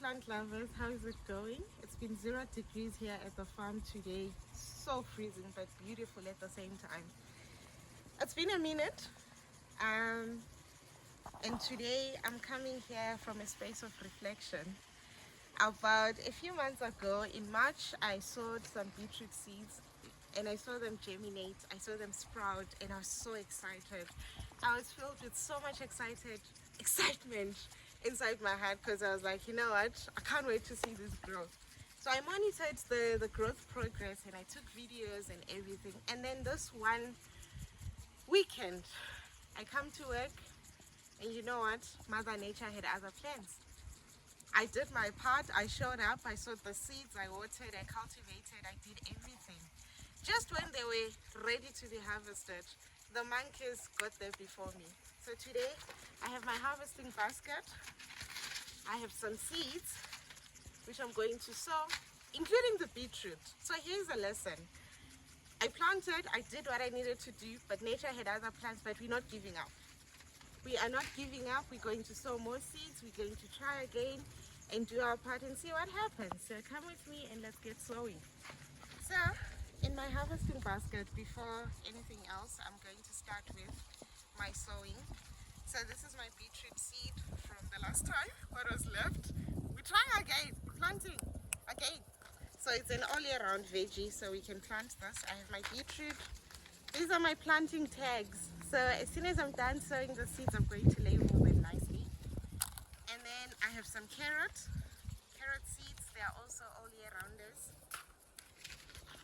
plant lovers, how is it going? It's been 0 degrees here at the farm today. So freezing but beautiful at the same time. It's been a minute, and today I'm coming here from a space of reflection. About a few months ago in March, I sowed some beetroot seeds and I saw them germinate, I saw them sprout, and I was so excited. I was filled with so much excitement inside my heart, because I was like, you know what, I can't wait to see this grow. So I monitored the growth progress and I took videos and everything. And then this one weekend, I come to work and you know what, Mother Nature had other plans. I did my part, I showed up, I sowed the seeds, I watered, I cultivated, I did everything. Just when they were ready to be harvested, the monkeys got there before me. So today, I have my harvesting basket. I have some seeds, which I'm going to sow, including the beetroot. So here's a lesson. I planted, I did what I needed to do, but nature had other plans, but we're not giving up. We are not giving up. We're going to sow more seeds. We're going to try again and do our part and see what happens. So come with me and let's get sowing. So in my harvesting basket, before anything else, I'm going to start with my sowing. So this is my beetroot seed from the last time, what was left. We're trying again, planting again. So it's an all year round veggie, so we can plant this. I have my beetroot. These are my planting tags. So as soon as I'm done sowing the seeds, I'm going to label them nicely. And then I have some carrot seeds. They are also all year rounders.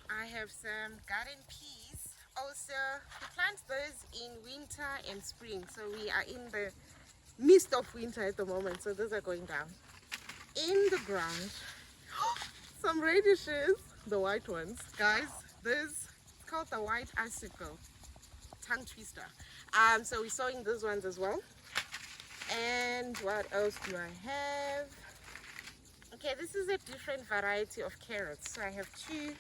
I have some garden peas. Also, we plant those in winter and spring. So we are in the midst of winter at the moment. So those are going down. In the ground, some radishes, the white ones. Guys, this is called the white icicle, tongue twister. So we're sowing those ones as well. And what else do I have? Okay, this is a different variety of carrots. So I have 2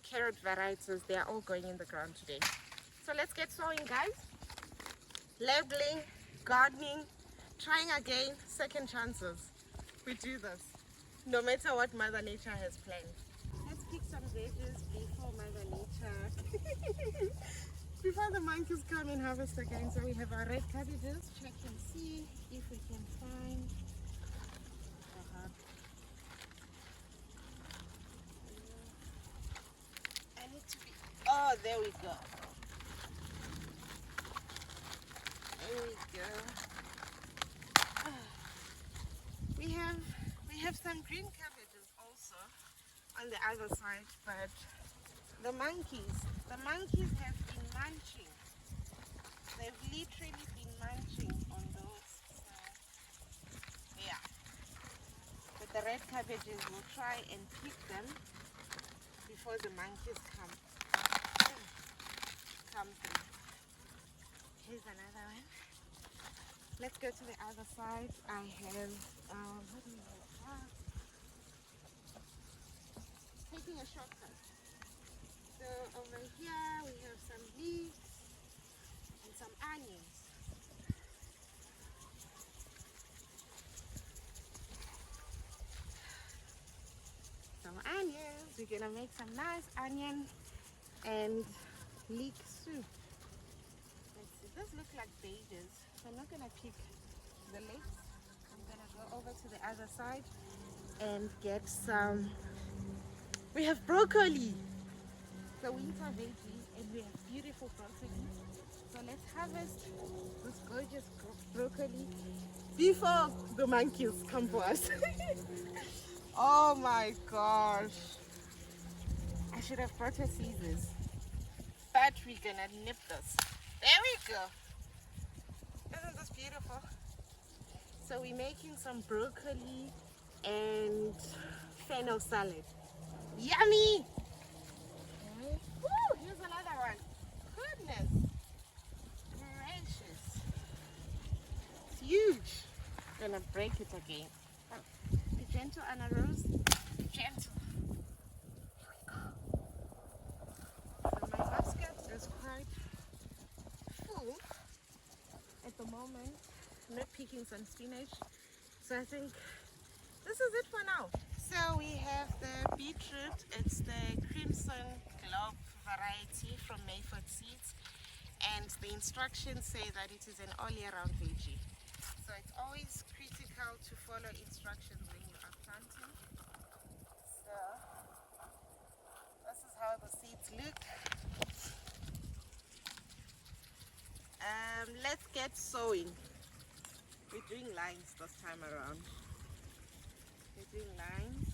carrot varieties. They are all going in the ground today. So let's get sowing, guys. Labeling, gardening, trying again, second chances. We do this, no matter what Mother Nature has planned. Let's pick some veggies before Mother Nature, before the monkeys come and harvest again. So we have our red cabbages. Check and see if we can find. I need to be. Oh, there we go. There we go. We have some green cabbages also on the other side, but the monkeys have been munching. They've literally been munching on those. So, yeah. But the red cabbages, will try and pick them before the monkeys come through. Here's another one. Let's go to the other side. I have, what do we have? Taking a shortcut. So over here we have some leeks and some onions. Some onions. We're gonna make some nice onion and leek soup. Let's see. Those look like babies. So I'm not gonna pick the legs. I'm gonna go over to the other side and get some. We have broccoli, the winter veggie, and we have beautiful broccoli. So let's harvest this gorgeous broccoli before the monkeys come for us. Oh my gosh, I should have brought her scissors, but we're gonna nip this. There we go. Isn't this beautiful? So we're making some broccoli and fennel salad. Yummy! Okay. Woo, here's another one. Goodness gracious. It's huge. I'm gonna break it again. Oh, be gentle, Anna Rose. Be gentle. Here we go. So my basket is quite full at the moment. I'm not picking some spinach. So I think this is it for now. So we have the beetroot. It's the crimson globe variety from Mayford Seeds, and the instructions say that it is an all-year-round veggie. So it's always critical to follow instructions when you are planting. So this is how the seeds look. Let's get sowing. We're doing lines this time around. We're doing lines.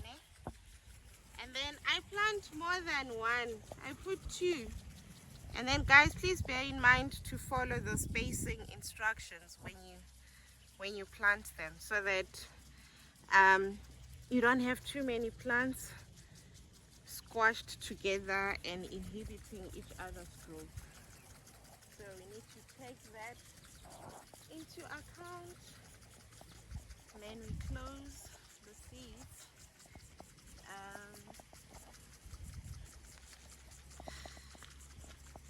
Ne? And then I plant more than one. I put two. And then guys, please bear in mind to follow the spacing instructions when you plant them, so that you don't have too many plants squashed together and inhibiting each other's growth. So we need to take that into account. And then we close the seeds.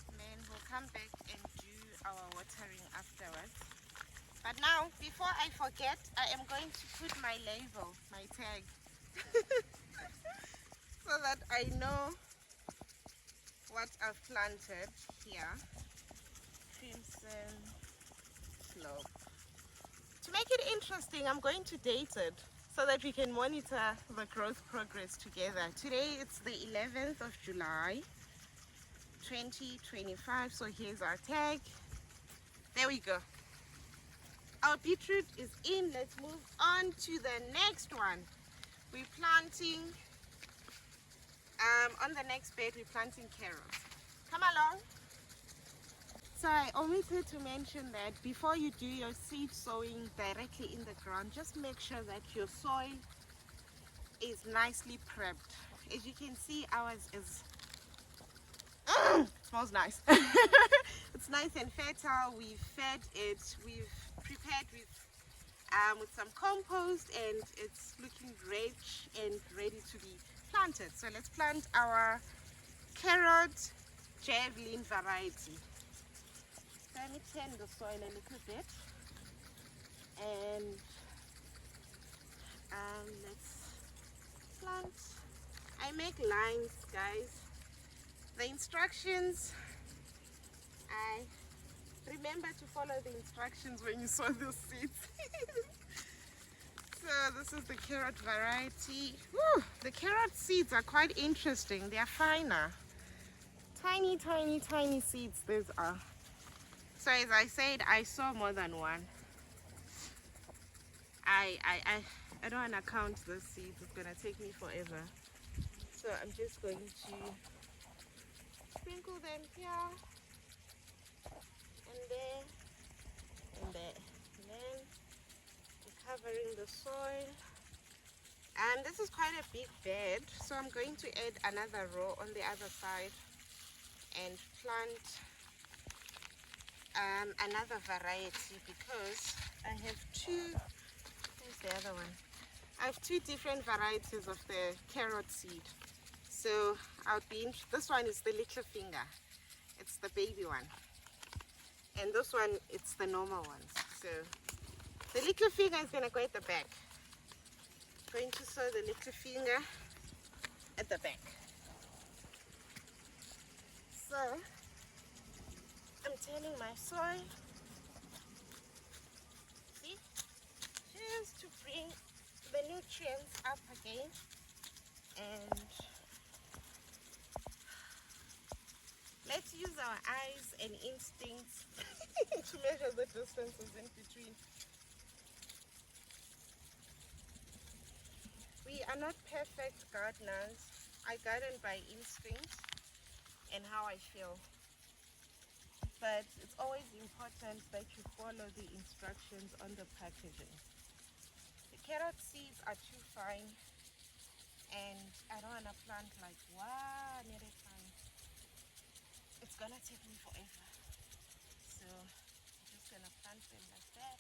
Then we'll come back and do our watering afterwards. But now, before I forget, I am going to put my label, my tag, so that I know what I've planted here. Crimson slope. To make it interesting, I'm going to date it so that we can monitor the growth progress together. Today it's the 11th of July 2025. So here's our tag. There we go. Our beetroot is in. Let's move on to the next one. We're planting, on the next bed, we're planting carrots. Come along. So I omitted to mention that before you do your seed sowing directly in the ground, just make sure that your soil is nicely prepped. As you can see, ours is, it smells nice. It's nice and fertile. We've fed it, we've prepared with some compost, and it's looking rich and ready to be planted. So let's plant our carrot javelin variety. Let me turn the soil a little bit, and let's plant. I make lines, guys. The instructions, I remember to follow the instructions when you sow the seeds. So this is the carrot variety. Woo, the carrot seeds are quite interesting. They are finer. Tiny, tiny, tiny seeds these are. So as I said, I saw more than one. I don't want to count the seeds. It's going to take me forever. So I'm just going to sprinkle them here and there and there. And then we're covering the soil. And this is quite a big bed, so I'm going to add another row on the other side and plant another variety, because I have two. Where's the other one? I have two different varieties of the carrot seed. So this one is the little finger. It's the baby one. And this one, it's the normal ones. So the little finger is going to go at the back. I'm going to sow the little finger at the back. So I'm turning my soil, see, just to bring the nutrients up again, and let's use our eyes and instincts to measure the distances in between. We are not perfect gardeners. I garden by instinct and how I feel. But it's always important that you follow the instructions on the packaging. The carrot seeds are too fine, and I don't want to plant like one at a time. It's gonna take me forever. So I'm just gonna plant them like that.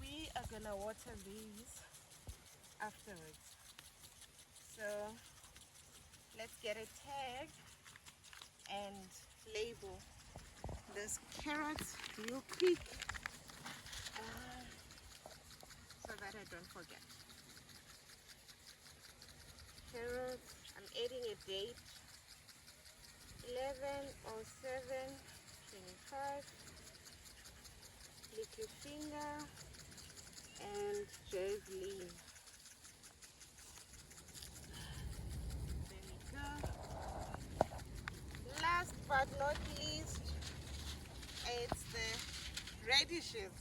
We are gonna water these afterwards. So let's get a tag and label this carrots real quick. don't forget. Carrots, I'm adding a date. 11/07/25. Little finger and Javelin. There we go. Last but not least, it's the radishes.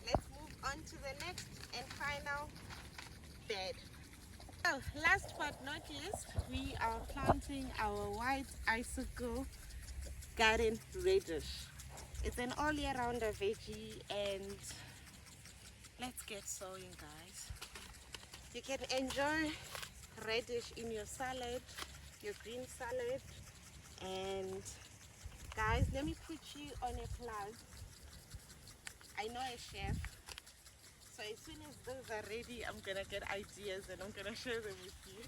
Let's move on to the next and final bed. So last but not least, we are planting our white icicle garden radish. It's an all year rounder veggie, and let's get sowing, guys. You can enjoy radish in your salad, your green salad. And guys, let me put you on a plug. I know a chef, so as soon as those are ready, I'm gonna get ideas and I'm gonna share them with you.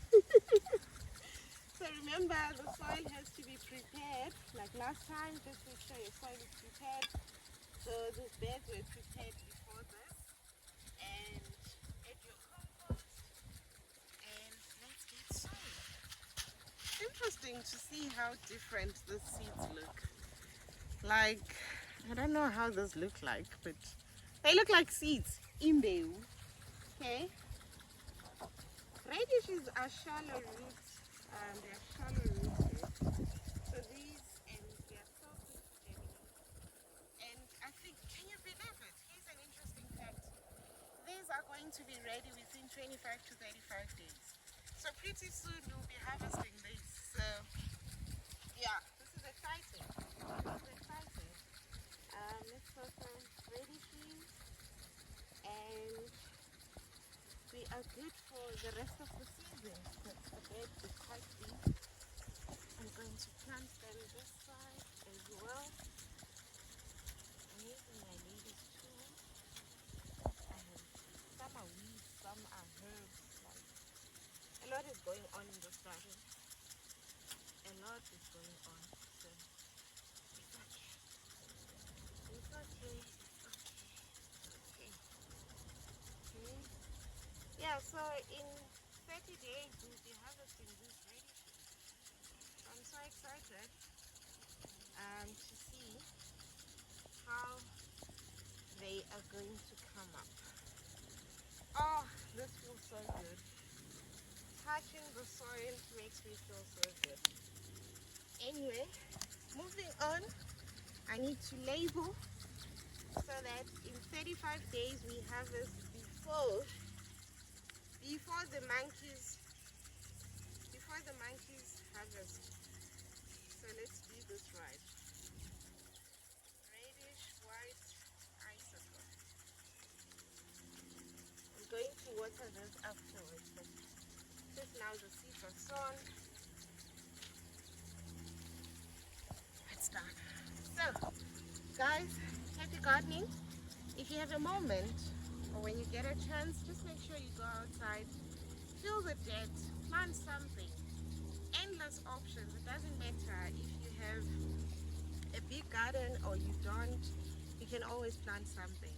So remember, the soil has to be prepared like last time. Just make sure your soil is prepared. So these beds were prepared before this. And add your compost and let's get soil. Interesting to see how different the seeds look. Like, I don't know how those look like, but they look like seeds. Imbeu. Okay. Radishes are shallow roots. They're shallow rooted. So these, and they're so quick to germinate. And I think, can you believe it? Here's an interesting fact. These are going to be ready within 25 to 35 days. So pretty soon we'll be harvesting these. So yeah, this is exciting. This is exciting. Let's sow some radishes, and we are good for the rest of the season. The bed is quite deep. I'm going to plant them this side as well. I'm using my lady's tool. Some are weeds, some are herbs. Like, a lot is going on in this garden. A lot is going on. So it's okay. It's okay. Okay. Okay. Yeah, so in 30 days we'll be harvesting these radishes. I'm so excited to see how they are going to come up. Oh, this feels so good. Touching the soil makes me feel so good. Anyway, moving on, I need to label so that in 35 days we harvest before the monkeys harvest. So let's do this right. Radish white icicle. I'm going to water this afterwards, but just now the seeds are sown. It's done. So guys, happy gardening. If you have a moment or when you get a chance, just make sure you go outside, fill the dirt, plant something. Endless options. It doesn't matter if you have a big garden or you don't, you can always plant something.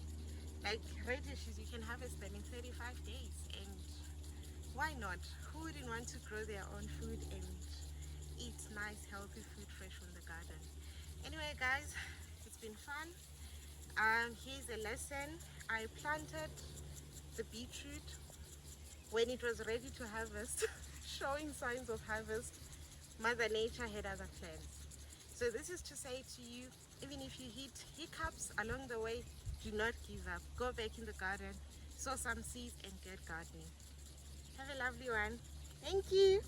Like radishes, you can harvest them in 35 days, and why not? Who wouldn't want to grow their own food and eat nice healthy food fresh from the garden? Anyway guys, it's been fun. Here's a lesson. I planted the beetroot when it was ready to harvest. Showing signs of harvest. Mother Nature had other plans. So this is to say to you, even if you hit hiccups along the way, do not give up. Go back in the garden, sow some seeds and get gardening. Have a lovely one. Thank you.